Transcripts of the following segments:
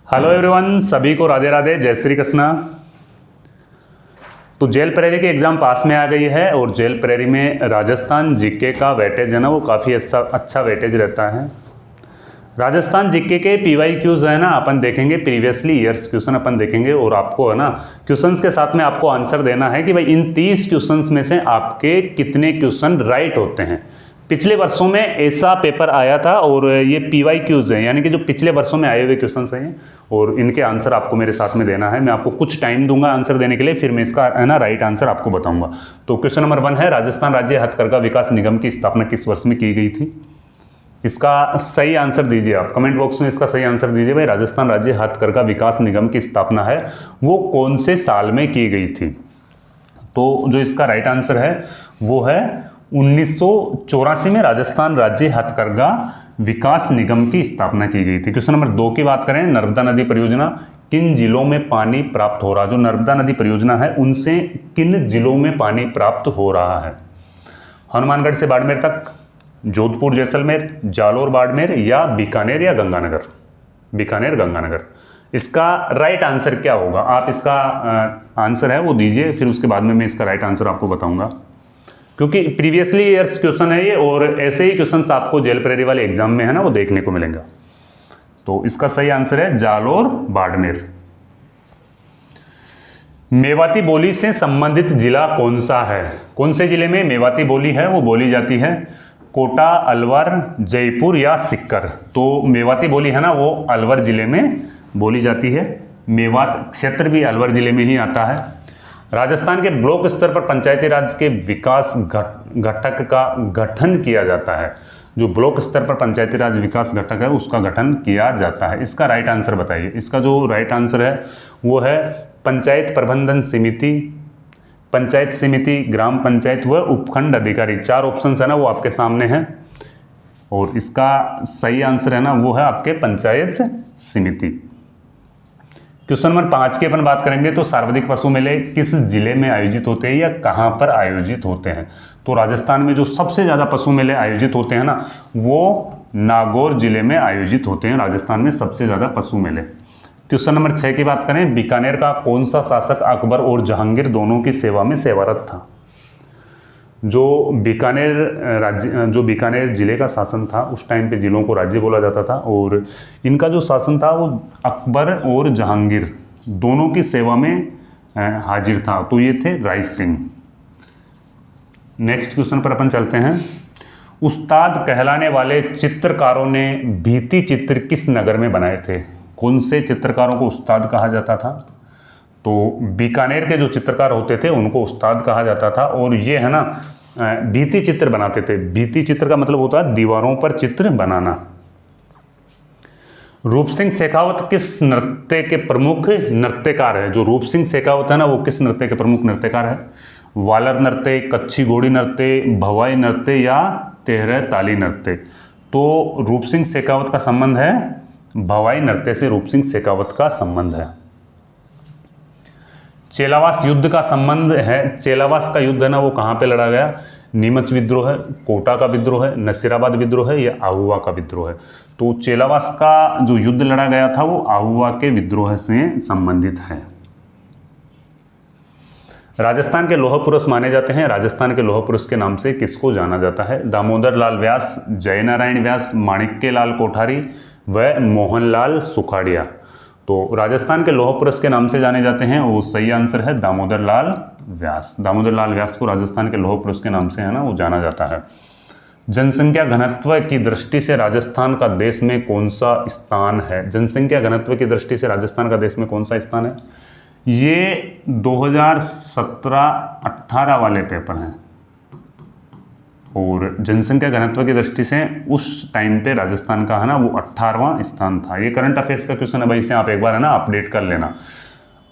Hello everyone, सभी को राधे राधे, जय श्री कृष्णा। तो जेल प्रेरी की एग्ज़ाम पास में आ गई है और जेल प्रेरी में राजस्थान जीके का वेटेज है ना, वो काफ़ी अच्छा वेटेज रहता है। राजस्थान जीके के PYQs है ना, अपन देखेंगे प्रीवियसली ईयर्स क्वेश्चन अपन देखेंगे और आपको है ना क्वेश्चंस के साथ में आपको आंसर देना है कि भाई इन 30 क्वेश्चंस में से आपके कितने क्वेश्चन राइट होते हैं। पिछले वर्षों में ऐसा पेपर आया था और ये PYQs हैं, यानी कि जो पिछले वर्षों में आए हुए क्वेश्चंस हैं और इनके आंसर आपको मेरे साथ में देना है। मैं आपको कुछ टाइम दूंगा आंसर देने के लिए, फिर मैं इसका है ना राइट आंसर आपको बताऊंगा। तो क्वेश्चन नंबर 1 है, राजस्थान राज्य हथकरघा विकास निगम की स्थापना किस वर्ष में की गई थी? इसका सही आंसर दीजिए आप, कमेंट बॉक्स में इसका सही आंसर दीजिए। भाई राजस्थान राज्य हथकरघा विकास निगम की स्थापना है वो कौन से साल में की गई थी? तो जो इसका राइट आंसर है वो है 1984 में राजस्थान राज्य हथकरघा विकास निगम की स्थापना की गई थी। क्वेश्चन नंबर 2 की बात करें, नर्मदा नदी परियोजना किन जिलों में पानी प्राप्त हो रहा? जो नर्मदा नदी परियोजना है उनसे किन जिलों में पानी प्राप्त हो रहा है? हनुमानगढ़ से बाड़मेर तक, जोधपुर जैसलमेर, जालोर बाड़मेर या बीकानेर या गंगानगर? बीकानेर गंगानगर। इसका राइट आंसर क्या होगा? आप इसका आंसर है वो दीजिए, फिर उसके बाद में मैं इसका राइट आंसर आपको बताऊंगा, क्योंकि प्रीवियसली ईयर्स क्वेश्चन है ये और ऐसे ही क्वेश्चन आपको जेल प्रेरी वाले एग्जाम में है ना वो देखने को मिलेगा। तो इसका सही आंसर है जालोर बाड़मेर। मेवाती बोली से संबंधित जिला कौन सा है? कौन से जिले में मेवाती बोली है वो बोली जाती है? कोटा, अलवर, जयपुर या सीकर? तो मेवाती बोली है ना वो अलवर जिले में बोली जाती है। मेवात क्षेत्र भी अलवर जिले में ही आता है। राजस्थान के ब्लॉक स्तर पर पंचायती राज के विकास घटक का गठन किया जाता है। जो ब्लॉक स्तर पर पंचायती राज विकास घटक है उसका गठन किया जाता है। इसका राइट आंसर बताइए। इसका जो राइट आंसर है वो है पंचायत प्रबंधन समिति, पंचायत समिति, ग्राम पंचायत व उपखंड अधिकारी। 4 ऑप्शन है ना वो आपके सामने हैं और इसका सही आंसर है ना वो है आपके पंचायत समिति। क्वेश्चन नंबर 5 की अपन बात करेंगे तो सार्वजनिक पशु मेले किस जिले में आयोजित होते हैं या कहां पर आयोजित होते हैं? तो राजस्थान में जो सबसे ज़्यादा पशु मेले आयोजित होते हैं ना वो नागौर जिले में आयोजित होते हैं। राजस्थान में सबसे ज़्यादा पशु मेले। क्वेश्चन नंबर 6 की बात करें, बीकानेर का कौन सा शासक अकबर और जहांगीर दोनों की सेवा में सेवारत था? जो बीकानेर जिले का शासन था उस टाइम पे जिलों को राज्य बोला जाता था और इनका जो शासन था वो अकबर और जहांगीर दोनों की सेवा में हाजिर था। तो ये थे राय सिंह। नेक्स्ट क्वेश्चन पर अपन चलते हैं। उस्ताद कहलाने वाले चित्रकारों ने भित्ति चित्र किस नगर में बनाए थे? कौन से चित्रकारों को उस्ताद कहा जाता था? तो बीकानेर के जो चित्रकार होते थे उनको उस्ताद कहा जाता था और ये है ना भित्ति चित्र बनाते थे। भित्ति चित्र का मतलब होता है दीवारों पर चित्र बनाना। रूप सिंह शेखावत किस नृत्य के प्रमुख नृत्यकार है? जो रूप सिंह शेखावत है ना वो किस नृत्य के प्रमुख नृत्यकार है? वालर नृत्य, कच्छी घोड़ी नृत्य, भवाई नृत्य या तेहरा ताली नृत्य? तो रूप सिंह शेखावत का संबंध है भवाई नृत्य से। रूप सिंह शेखावत का संबंध है। चेलावास युद्ध का संबंध है, चेलावास का युद्ध है ना वो कहाँ पे लड़ा गया? नीमच विद्रोह है, कोटा का विद्रोह है, नसीराबाद विद्रोह है या आहुआ का विद्रोह है? तो चेलावास का जो युद्ध लड़ा गया था वो आहुआ के विद्रोह से संबंधित है। राजस्थान के लौह पुरुष माने जाते हैं। राजस्थान के लौह पुरुष के नाम से किसको जाना जाता है? दामोदर लाल व्यास, जयनारायण व्यास, माणिक्य लाल कोठारी व मोहनलाल सुखाड़िया। तो राजस्थान के लौह पुरुष के नाम से जाने जाते हैं वो सही आंसर है दामोदर लाल व्यास। दामोदर लाल व्यास को राजस्थान के लौह पुरुष के नाम से है ना वो जाना जाता है। जनसंख्या घनत्व की दृष्टि से राजस्थान का देश में कौन सा स्थान है? जनसंख्या घनत्व की दृष्टि से राजस्थान का देश में कौन सा स्थान है? ये 2017-18 वाले पेपर हैं और जनसंख्या घनत्व की दृष्टि से उस टाइम पे राजस्थान का है ना वो 18वां स्थान था। ये करंट अफेयर्स का क्वेश्चन है भाई, इसे आप एक बार है ना अपडेट कर लेना।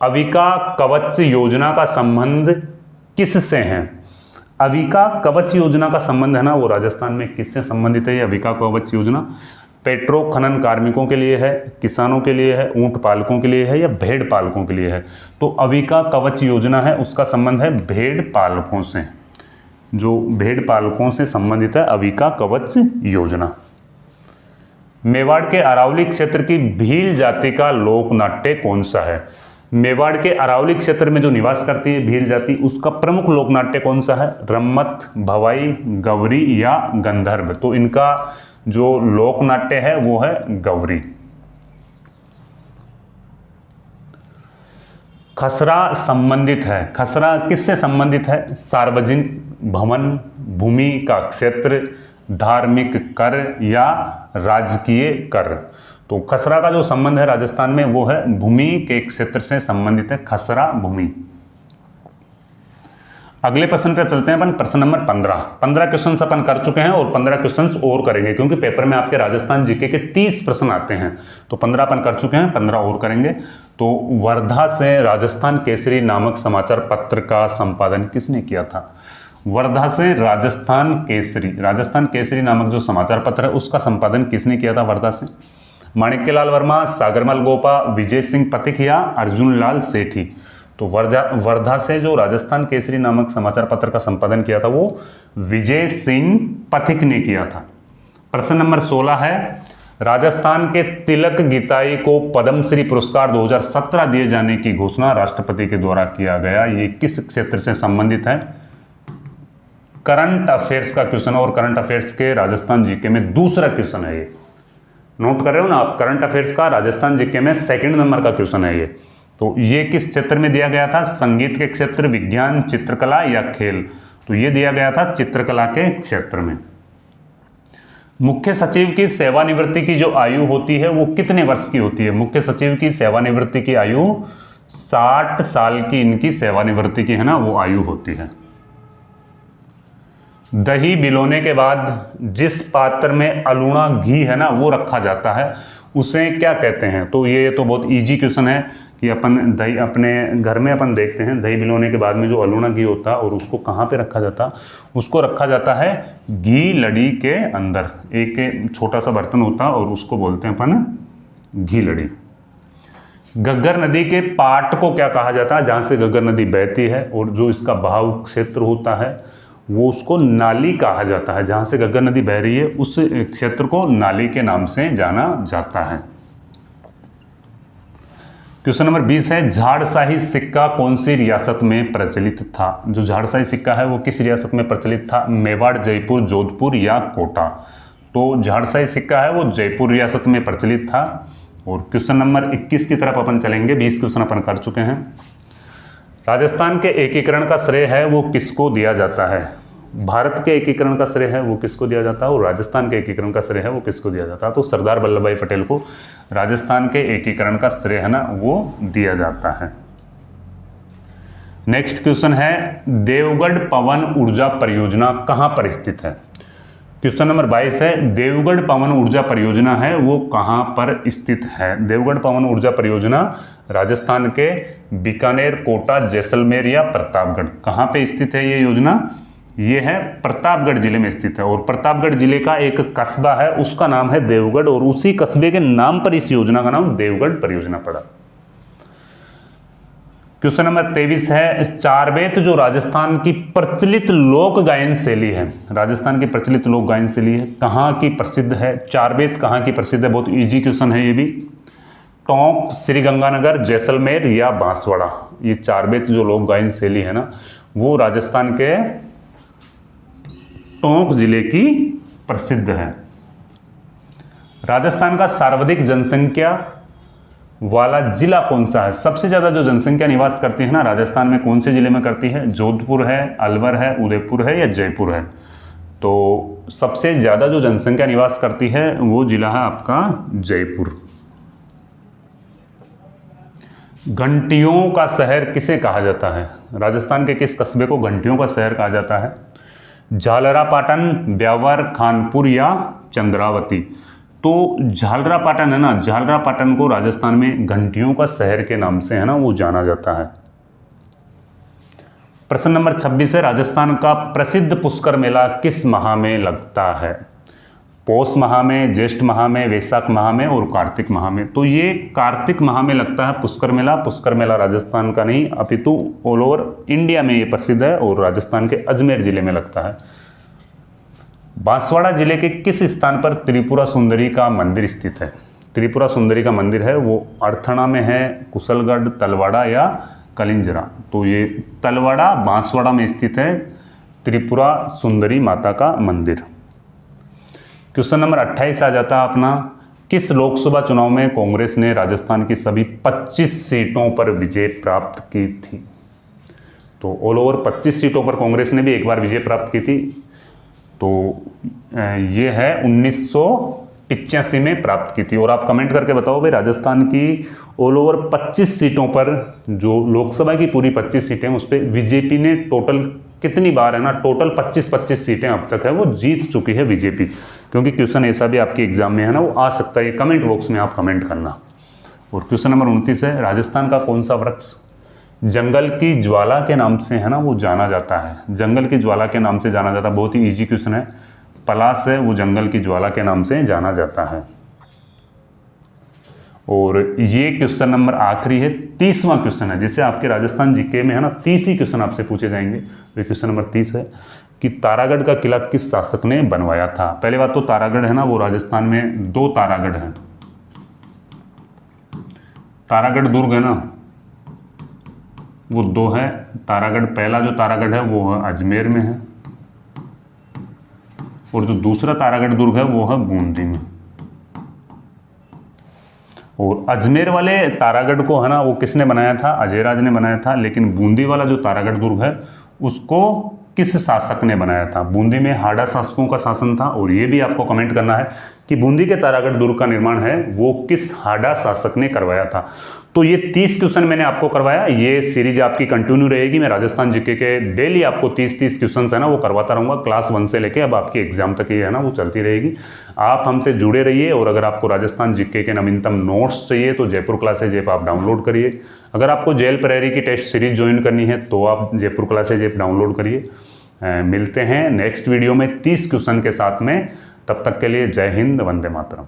अविका कवच योजना का संबंध किससे है? अविका कवच योजना का संबंध है ना वो राजस्थान में किससे संबंधित है? ये अविका कवच योजना पेट्रो खनन कार्मिकों के लिए है, किसानों के लिए है, ऊंट पालकों के लिए है या भेड़ पालकों के लिए है? तो अविका कवच योजना है उसका संबंध है भेड़ पालकों से। जो भेड़ पालकों से संबंधित है अविका कवच योजना। मेवाड़ के अरावली क्षेत्र की भील जाति का लोक नाट्य कौन सा है? मेवाड़ के अरावली क्षेत्र में जो निवास करती है भील जाति, उसका प्रमुख लोक नाट्य कौन सा है? रम्मत, भवाई, गौरी या गंधर्व? तो इनका जो लोक नाट्य है वो है गौरी। खसरा संबंधित है, खसरा किससे संबंधित है? सार्वजनिक भवन, भूमि का क्षेत्र, धार्मिक कर या राजकीय कर? तो खसरा का जो संबंध है राजस्थान में वो है भूमि के क्षेत्र से संबंधित है, खसरा भूमि। अगले प्रश्न पे चलते हैं अपन, प्रश्न नंबर 15 क्वेश्चन अपन कर चुके हैं और 15 क्वेश्चन और करेंगे, क्योंकि पेपर में आपके राजस्थान जीके के 30 प्रश्न आते हैं, तो 15 अपन कर चुके हैं, 15 और करेंगे। तो वर्धा से राजस्थान केसरी नामक समाचार पत्र का संपादन किसने किया था? वर्धा से राजस्थान केसरी नामक जो समाचार पत्र है उसका संपादन किसने किया था वर्धा से? माणिक्यलाल वर्मा, सागरमल गोपा, विजय सिंह पथिक या अर्जुन लाल सेठी? तो वर्धा से जो राजस्थान केसरी नामक समाचार पत्र का संपादन किया था वो विजय सिंह पथिक ने किया था। प्रश्न नंबर 16 है, राजस्थान के तिलक गीताई को पद्मश्री पुरस्कार 2017 दिए जाने की घोषणा राष्ट्रपति के द्वारा किया गया, ये किस क्षेत्र से संबंधित है? करंट अफेयर्स का क्वेश्चन, और करंट अफेयर्स के राजस्थान जीके में दूसरा क्वेश्चन है ये, नोट कर रहे हो ना आप? करंट अफेयर्स का राजस्थान जीके में 2nd नंबर का क्वेश्चन है ये। तो ये किस क्षेत्र में दिया गया था? संगीत के क्षेत्र, विज्ञान, चित्रकला या खेल? तो ये दिया गया था चित्रकला के क्षेत्र में। मुख्य सचिव की सेवानिवृत्ति की जो आयु होती है वो कितने वर्ष की होती है? मुख्य सचिव की सेवानिवृत्ति की आयु 60 साल की इनकी सेवानिवृत्ति की है ना वो आयु होती है। दही बिलोने के बाद जिस पात्र में अलूणा घी है ना वो रखा जाता है उसे क्या कहते हैं? तो ये तो बहुत इजी क्वेश्चन है कि अपन दही अपने घर में अपन देखते हैं, दही बिलोने के बाद में जो अलूणा घी होता है और उसको कहाँ पे रखा जाता? उसको रखा जाता है घी लड़ी के अंदर, एक छोटा सा बर्तन होता है और उसको बोलते हैं अपन घी लड़ी। घग्गर नदी के पाट को क्या कहा जाता है? जहाँ से घग्गर नदी बहती है और जो इसका बहाव क्षेत्र होता है वो उसको नाली कहा जाता है। जहाँ से घग्गर नदी बह रही है उस क्षेत्र को नाली के नाम से जाना जाता है। क्वेश्चन नंबर 20 है, झाड़शाही सिक्का कौन सी रियासत में प्रचलित था? जो झाड़शाही सिक्का है वो किस रियासत में प्रचलित था? मेवाड़, जयपुर, जोधपुर या कोटा? तो झाड़शाही सिक्का है वो जयपुर रियासत में प्रचलित था। और क्वेश्चन नंबर 21 की तरफ अपन चलेंगे, 20 क्वेश्चन अपन कर चुके हैं। राजस्थान के एकीकरण का श्रेय है वो किसको दिया जाता है? भारत के एकीकरण का श्रेय है वो किसको दिया जाता है और राजस्थान के एकीकरण का श्रेय है वो किसको दिया जाता है? तो सरदार वल्लभ भाई पटेल को राजस्थान के एकीकरण का श्रेय है ना वो दिया जाता है। नेक्स्ट क्वेश्चन है, देवगढ़ पवन ऊर्जा परियोजना कहां पर स्थित है? क्वेश्चन नंबर 22 है, देवगढ़ पवन ऊर्जा परियोजना है वो कहां पर स्थित है? देवगढ़ पवन ऊर्जा परियोजना राजस्थान के बीकानेर, कोटा, जैसलमेर या प्रतापगढ़? कहां पे स्थित है ये योजना? ये है प्रतापगढ़ जिले में स्थित है। और प्रतापगढ़ जिले का एक कस्बा है उसका नाम है देवगढ़ और उसी कस्बे के नाम पर इस योजना का नाम देवगढ़ परियोजना पड़ा। क्वेश्चन नंबर 23 है, चारबेत जो राजस्थान की प्रचलित लोक गायन शैली है, राजस्थान की प्रचलित लोक गायन शैली है, कहाँ की प्रसिद्ध है? चारबेत कहाँ की प्रसिद्ध है? बहुत इजी क्वेश्चन है ये भी। टोंक, श्रीगंगानगर, जैसलमेर या बांसवाड़ा? ये चारबेत जो लोक गायन शैली है ना वो राजस्थान के टोंक जिले की प्रसिद्ध है। राजस्थान का सर्वाधिक जनसंख्या वाला जिला कौन सा है? सबसे ज्यादा जो जनसंख्या निवास करती है ना राजस्थान में कौन से जिले में करती है? जोधपुर है, अलवर है, उदयपुर है या जयपुर है? तो सबसे ज्यादा जो जनसंख्या निवास करती है वो जिला है आपका जयपुर। घंटियों का शहर किसे कहा जाता है? राजस्थान के किस कस्बे को घंटियों का शहर कहा जाता है? झालरापाटन, ब्यावर, खानपुर या चंद्रावती? तो झालरापाटन है ना, झालरापाटन को राजस्थान में घंटियों का शहर के नाम से है ना वो जाना जाता है। प्रश्न नंबर 26 है, राजस्थान का प्रसिद्ध पुष्कर मेला किस माह में लगता है? पौष माह में, ज्येष्ठ माह में, वैशाख माह में और कार्तिक माह में? तो ये कार्तिक माह में लगता है पुष्कर मेला। पुष्कर मेला राजस्थान का नहीं अपितु ऑल ओवर इंडिया में ये प्रसिद्ध है और राजस्थान के अजमेर जिले में लगता है। बांसवाड़ा जिले के किस स्थान पर त्रिपुरा सुंदरी का मंदिर स्थित है? त्रिपुरा सुंदरी का मंदिर है वो अर्थना में है, कुशलगढ़, तलवाड़ा या कलिंजरा। तो ये तलवाड़ा बांसवाड़ा में स्थित है त्रिपुरा सुंदरी माता का मंदिर। क्वेश्चन नंबर 28 आ जाता है अपना, किस लोकसभा चुनाव में कांग्रेस ने राजस्थान की सभी 25 सीटों पर विजय प्राप्त की थी? तो ऑल ओवर 25 सीटों पर कांग्रेस ने भी एक बार विजय प्राप्त की थी। तो ये है 1985 में प्राप्त की थी। और आप कमेंट करके बताओ भाई, राजस्थान की ऑल ओवर 25 सीटों पर, जो लोकसभा की पूरी 25 सीटें उस पर बीजेपी ने टोटल कितनी बार है ना, टोटल 25 सीटें अब तक है वो जीत चुकी है बीजेपी। क्योंकि क्वेश्चन ऐसा भी आपके एग्जाम में है ना, वो आ सकता है, ये कमेंट बॉक्स में आप कमेंट करना। और क्वेश्चन नंबर 29 है, राजस्थान का कौन सा वृक्ष जंगल की ज्वाला के नाम से है ना वो जाना जाता है? जंगल की ज्वाला के नाम से जाना जाता है, बहुत ही इजी क्वेश्चन है। पलाश है वो जंगल की ज्वाला के नाम से जाना जाता है। और ये क्वेश्चन नंबर आखिरी है, 30वां क्वेश्चन है, जिससे आपके राजस्थान जीके में है ना 30 ही क्वेश्चन आपसे पूछे जाएंगे। तो क्वेश्चन नंबर 30 है कि तारागढ़ का किला किस शासक ने बनवाया था? पहले बात तो तारागढ़ है ना वो राजस्थान में 2 तारागढ़ हैं। तारागढ़ दुर्ग है ना वो 2 है। तारागढ़, पहला जो तारागढ़ है वो है अजमेर में है, और जो दूसरा तारागढ़ दुर्ग है वो है बूंदी में। और अजमेर वाले तारागढ़ को है ना वो किसने बनाया था? अजयराज ने बनाया था। लेकिन बूंदी वाला जो तारागढ़ दुर्ग है उसको किस शासक ने बनाया था? बूंदी में हाड़ा शासकों का शासन था। और ये भी आपको कमेंट करना है कि बूंदी के तारागढ़ दुर्ग का निर्माण है वो किस हाड़ा शासक ने करवाया था। तो ये 30 क्वेश्चन मैंने आपको करवाया। ये सीरीज आपकी कंटिन्यू रहेगी। मैं राजस्थान जीके के डेली आपको 30 क्वेश्चन है ना वो करवाता रहूँगा, क्लास 1 से लेके अब आपकी एग्जाम तक ये है ना वो चलती रहेगी। आप हमसे जुड़े रहिए। और अगर आपको राजस्थान जीके के नवीनतम नोट्स चाहिए तो जयपुर क्लासेज ऐप आप डाउनलोड करिए। अगर आपको जेल प्रहरी की टेस्ट सीरीज ज्वाइन करनी है तो आप जयपुर क्लासेज ऐप डाउनलोड करिए। मिलते हैं नेक्स्ट वीडियो में 30 क्वेश्चन के साथ में। तब तक के लिए जय हिंद, वंदे मातरम।